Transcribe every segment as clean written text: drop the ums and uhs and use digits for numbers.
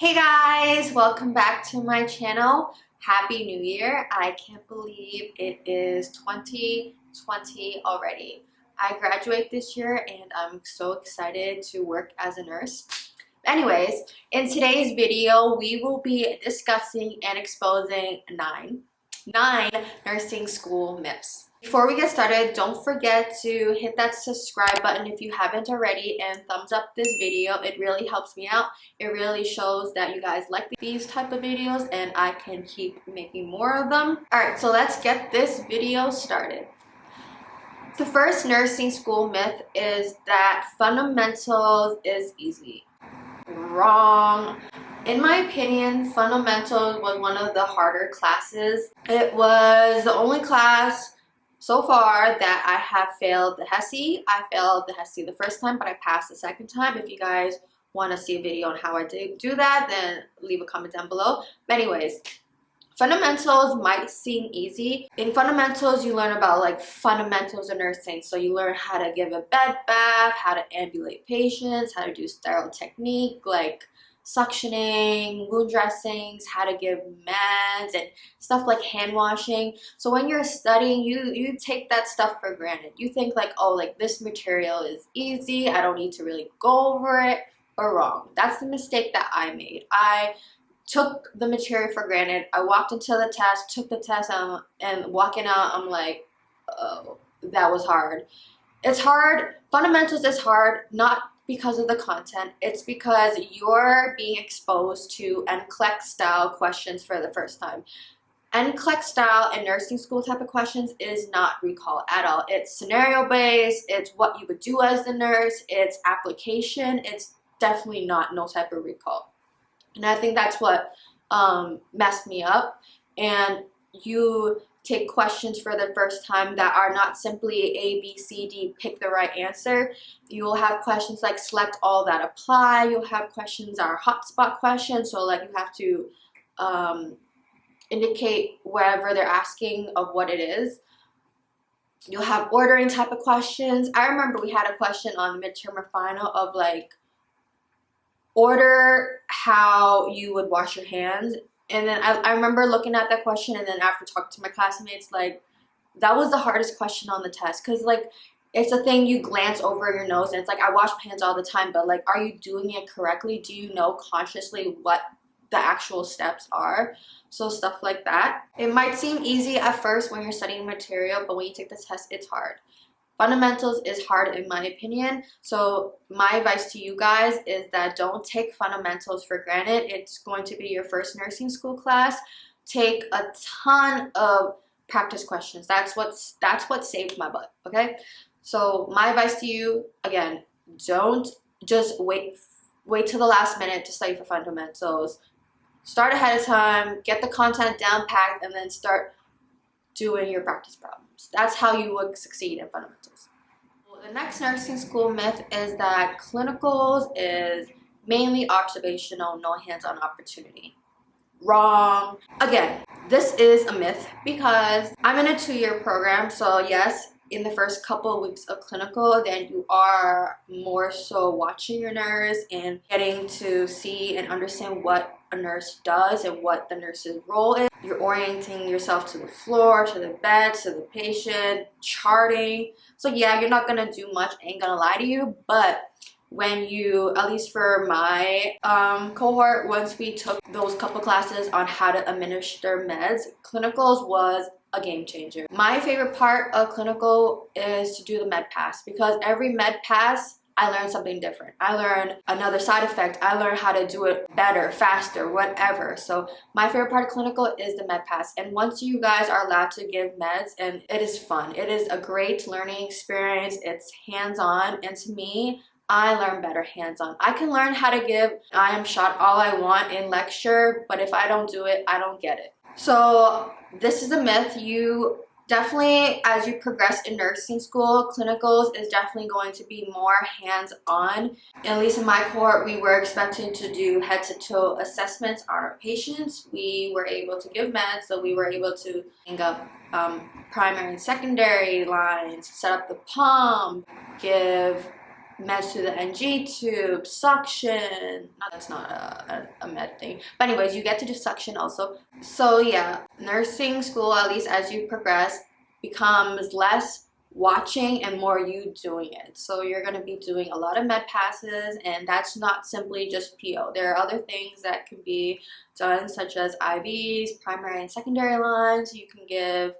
Hey guys, welcome back to my channel. Happy New Year. I can't believe it is 2020 already. I graduate this year and I'm so excited to work as a nurse. Anyways, in today's video, we will be discussing and exposing nine nursing school myths. Before we get started, don't forget to hit that subscribe button if you haven't already and thumbs up this video. It really helps me out. It really shows that you guys like these type of videos and I can keep making more of them. Alright, so let's get this video started. The first nursing school myth is that fundamentals is easy. Wrong. In my opinion, fundamentals was one of the harder classes. It was the only class so far that I have failed the HESI. I failed the HESI the first time, but I passed the second time. If you guys want to see a video on how I did do that, then leave a comment down below. But anyways, fundamentals might seem easy. In fundamentals, you learn about like fundamentals of nursing. So you learn how to give a bed bath, how to ambulate patients, how to do sterile technique, like suctioning, wound dressings, how to give meds, and stuff like hand washing. So when you're studying, you take that stuff for granted. You think like, oh, like this material is easy, I don't need to really go over it. Or wrong. That's the mistake that I made. I took the material for granted. I walked into the test, took the test, and walking out, I'm like, oh, that was hard. It's hard. Fundamentals is hard, not because of the content. It's because you're being exposed to NCLEX style questions for the first time. NCLEX style and nursing school type of questions is not recall at all. It's scenario based. It's what you would do as a nurse. It's application. It's definitely not no type of recall. And I think that's what messed me up. And you take questions for the first time that are not simply A, B, C, D, pick the right answer. You'll have questions like select all that apply. You'll have questions that are hotspot questions. So like you have to indicate wherever they're asking of what it is. You'll have ordering type of questions. I remember we had a question on the midterm or final of like, order how you would wash your hands. And then I remember looking at that question, and then after talking to my classmates, like that was the hardest question on the test, because like it's a thing you glance over your nose and it's like I wash my hands all the time, but like are you doing it correctly? Do you know consciously what the actual steps are? So stuff like that. It might seem easy at first when you're studying material, but when you take the test, it's hard. Fundamentals is hard in my opinion. So my advice to you guys is that don't take fundamentals for granted. It's going to be your first nursing school class. Take a ton of practice questions. That's what saved my butt, okay? So my advice to you, again, don't just wait till the last minute to study for fundamentals. Start ahead of time, get the content down packed, and then start doing your practice problems. That's how you would succeed in fundamentals. The next nursing school myth is that clinicals is mainly observational, no hands-on opportunity. Wrong. Again, this is a myth because I'm in a 2-year program, so yes, in the first couple of weeks of clinical, then you are more so watching your nurse and getting to see and understand what a nurse does and what the nurse's role is. You're orienting yourself to the floor, to the bed, to the patient, charting. So yeah, you're not gonna do much, ain't gonna lie to you, but when you, at least for my cohort, once we took those couple classes on how to administer meds, clinicals was a game changer. My favorite part of clinical is to do the med pass, because every med pass I learned something different. I learned another side effect. I learned how to do it better, faster, whatever. So my favorite part of clinical is the med pass. And once you guys are allowed to give meds, and it is fun. It is a great learning experience. It's hands-on, and to me, I learn better hands-on. I can learn how to give I am shot all I want in lecture, but if I don't do it, I don't get it. So this is a myth. You definitely, as you progress in nursing school, clinicals is definitely going to be more hands-on. At least in my cohort, we were expected to do head-to-toe assessments on our patients. We were able to give meds, so we were able to hang up primary and secondary lines, set up the pump, give meds through the NG tube, suction. No, that's not a med thing. But anyways, you get to do suction also. So yeah, nursing school, at least as you progress, becomes less watching and more you doing it. So you're going to be doing a lot of med passes, and that's not simply just PO. There are other things that can be done, such as IVs, primary and secondary lines. You can give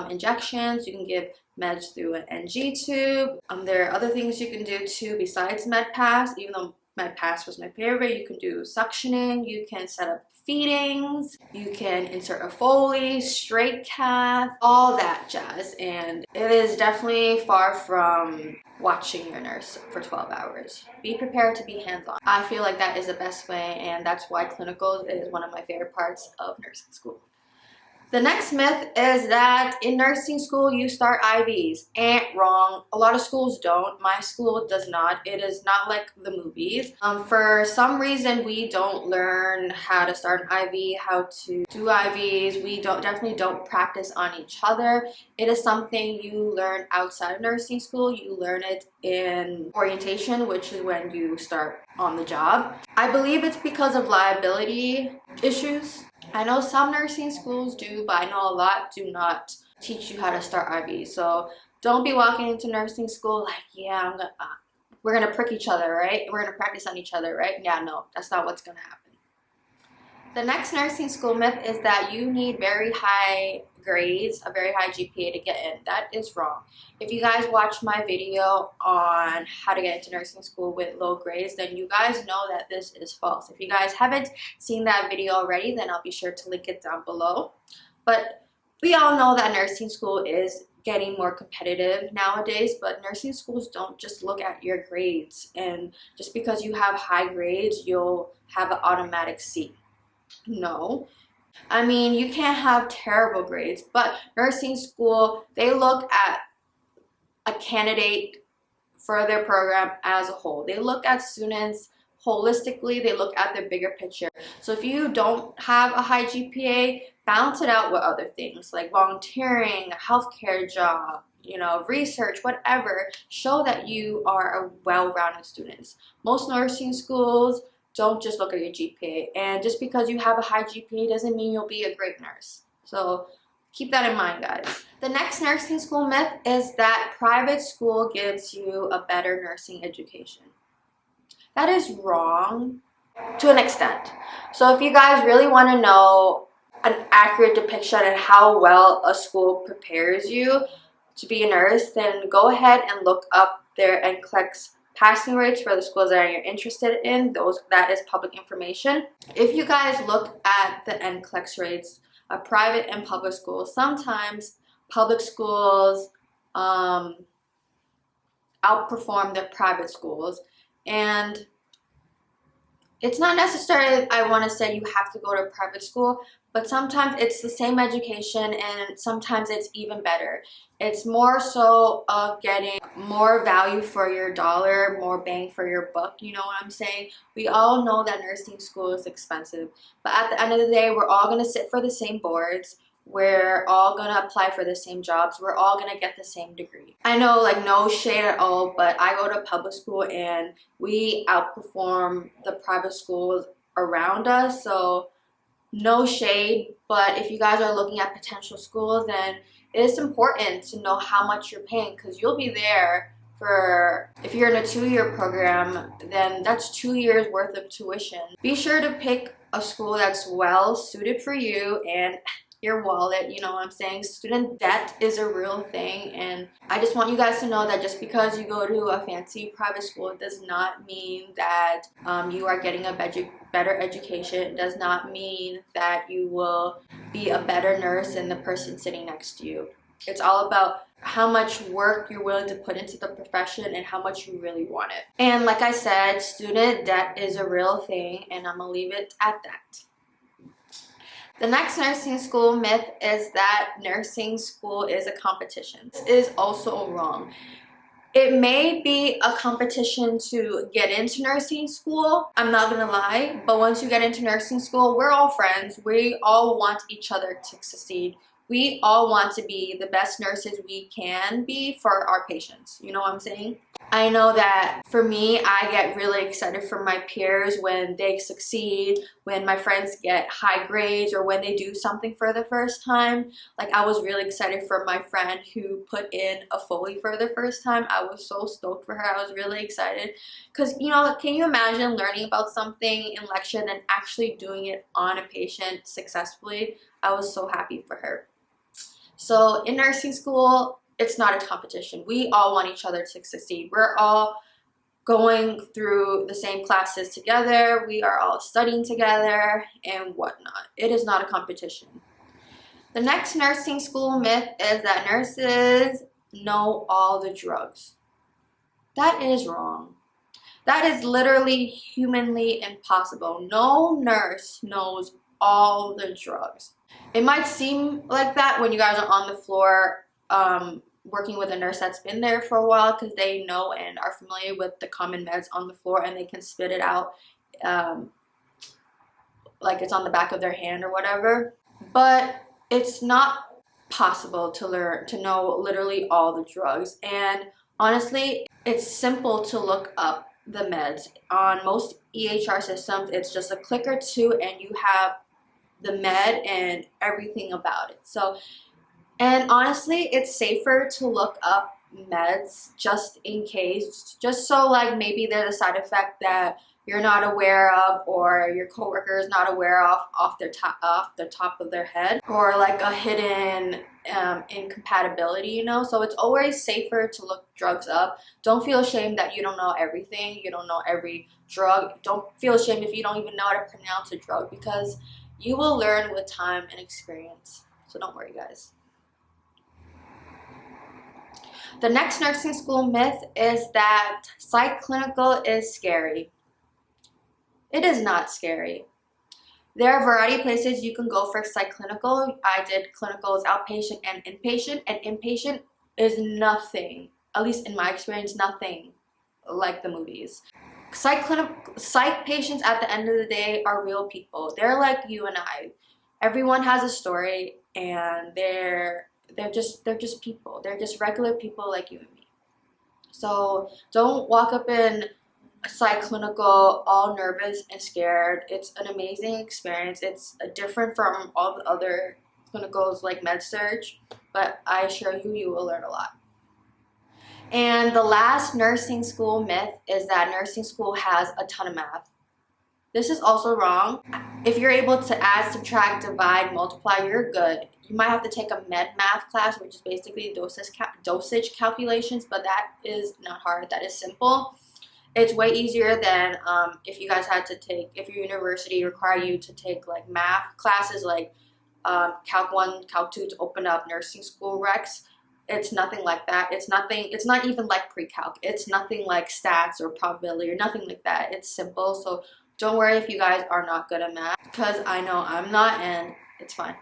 injections, you can give meds through an NG tube. There are other things you can do too besides med pass. Even though med pass was my favorite, you can do suctioning, you can set up feedings, you can insert a Foley, straight cath, all that jazz. And it is definitely far from watching your nurse for 12 hours. Be prepared to be hands-on. I feel like that is the best way, and that's why clinicals is one of my favorite parts of nursing school. The next myth is that in nursing school you start IVs. Wrong. A lot of schools don't. My school does not. It is not like the movies. For some reason we don't learn how to start an IV, how to do IVs. We definitely don't practice on each other. It is something you learn outside of nursing school. You learn it in orientation, which is when you start on the job. I believe it's because of liability issues. I know some nursing schools do, but I know a lot do not teach you how to start IVs. So don't be walking into nursing school like, yeah, we're gonna prick each other, right? We're gonna practice on each other, right? Yeah, no, that's not what's gonna happen. The next nursing school myth is that you need very high grades, a very high GPA to get in. That is wrong. If you guys watch my video on how to get into nursing school with low grades, then you guys know that this is false. If you guys haven't seen that video already, then I'll be sure to link it down below. But we all know that nursing school is getting more competitive nowadays, but nursing schools don't just look at your grades, and just because you have high grades, you'll have an automatic seat. No. I mean, you can't have terrible grades, but nursing school, they look at a candidate for their program as a whole. They look at students holistically, they look at the bigger picture. So if you don't have a high GPA, balance it out with other things like volunteering, a healthcare job, you know, research, whatever. Show that you are a well-rounded student. Most nursing schools don't just look at your GPA, and just because you have a high GPA doesn't mean you'll be a great nurse. So keep that in mind, guys. The next nursing school myth is that private school gives you a better nursing education. That is wrong to an extent. So if you guys really want to know an accurate depiction of how well a school prepares you to be a nurse, then go ahead and look up their NCLEX passing rates for the schools that you're interested in. That is public information. If you guys look at the NCLEX rates of private and public schools, sometimes public schools outperform the private schools, and it's not necessarily I want to say you have to go to private school, but sometimes it's the same education and sometimes it's even better. It's more so of getting more value for your dollar, more bang for your buck, you know what I'm saying? We all know that nursing school is expensive, but at the end of the day, we're all going to sit for the same boards. We're all going to apply for the same jobs. We're all going to get the same degree. I know, like, no shade at all, but I go to public school and we outperform the private schools around us. So no shade, but if you guys are looking at potential schools, then it is important to know how much you're paying, because you'll be there for, if you're in a 2-year program, then that's 2 years worth of tuition. Be sure to pick a school that's well suited for you and your wallet, you know what I'm saying? Student debt is a real thing, and I just want you guys to know that just because you go to a fancy private school, it does not mean that you are getting a better education. It does not mean that you will be a better nurse than the person sitting next to you. It's all about how much work you're willing to put into the profession and how much you really want it. And like I said, student debt is a real thing, and I'm gonna leave it at that. The next nursing school myth is that nursing school is a competition. This is also wrong. It may be a competition to get into nursing school, I'm not gonna lie, but once you get into nursing school, we're all friends. We all want each other to succeed. We all want to be the best nurses we can be for our patients. You know what I'm saying? I know that for me, I get really excited for my peers when they succeed, when my friends get high grades, or when they do something for the first time. Like, I was really excited for my friend who put in a Foley for the first time. I was so stoked for her. I was really excited because, you know, can you imagine learning about something in lecture and then actually doing it on a patient successfully? I was so happy for her. So in nursing school, it's not a competition. We all want each other to succeed. We're all going through the same classes together. We are all studying together and whatnot. It is not a competition. The next nursing school myth is that nurses know all the drugs. That is wrong. That is literally humanly impossible. No nurse knows all the drugs. It might seem like that when you guys are on the floor working with a nurse that's been there for a while, because they know and are familiar with the common meds on the floor and they can spit it out like it's on the back of their hand or whatever. But it's not possible to know literally all the drugs. And honestly, it's simple to look up the meds. On most EHR systems, it's just a click or two and you have the med and everything about it. So, and honestly, it's safer to look up meds just in case, just so like maybe there's a side effect that you're not aware of, or your coworker is not aware of off the top of their head, or like a hidden incompatibility, you know. So it's always safer to look drugs up. Don't feel ashamed that you don't know everything. You don't know every drug. Don't feel ashamed if you don't even know how to pronounce a drug, because you will learn with time and experience. So don't worry, guys. The next nursing school myth is that psych clinical is scary. It is not scary. There are a variety of places you can go for psych clinical. I did clinicals outpatient and inpatient is nothing, at least in my experience, nothing like the movies. Psych patients at the end of the day are real people. They're like you and I. Everyone has a story, and they're just people. They're just regular people like you and me. So don't walk up in psych clinical all nervous and scared. It's an amazing experience. It's different from all the other clinicals like med-surg, but I assure you, you will learn a lot. And the last nursing school myth is that nursing school has a ton of math. This is also wrong. If you're able to add, subtract, divide, multiply, you're good. You might have to take a med math class, which is basically dosage calculations, but that is not hard. That is simple. It's way easier than if you guys had to take, if your university require you to take like math classes like Calc 1, Calc 2 to open up nursing school recs. It's nothing like that. It's not even like pre-calc. It's nothing like stats or probability or nothing like that. It's simple. So don't worry if you guys are not good at math, because I know I'm not, and it's fine.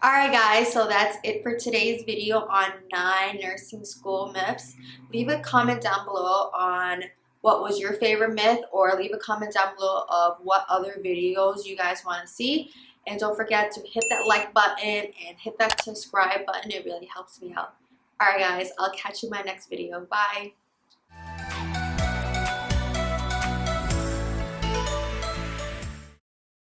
Alright guys, so that's it for today's video on 9 nursing school myths. Leave a comment down below on what was your favorite myth, or leave a comment down below of what other videos you guys want to see. And don't forget to hit that like button and hit that subscribe button. It really helps me out. Alright guys, I'll catch you in my next video. Bye!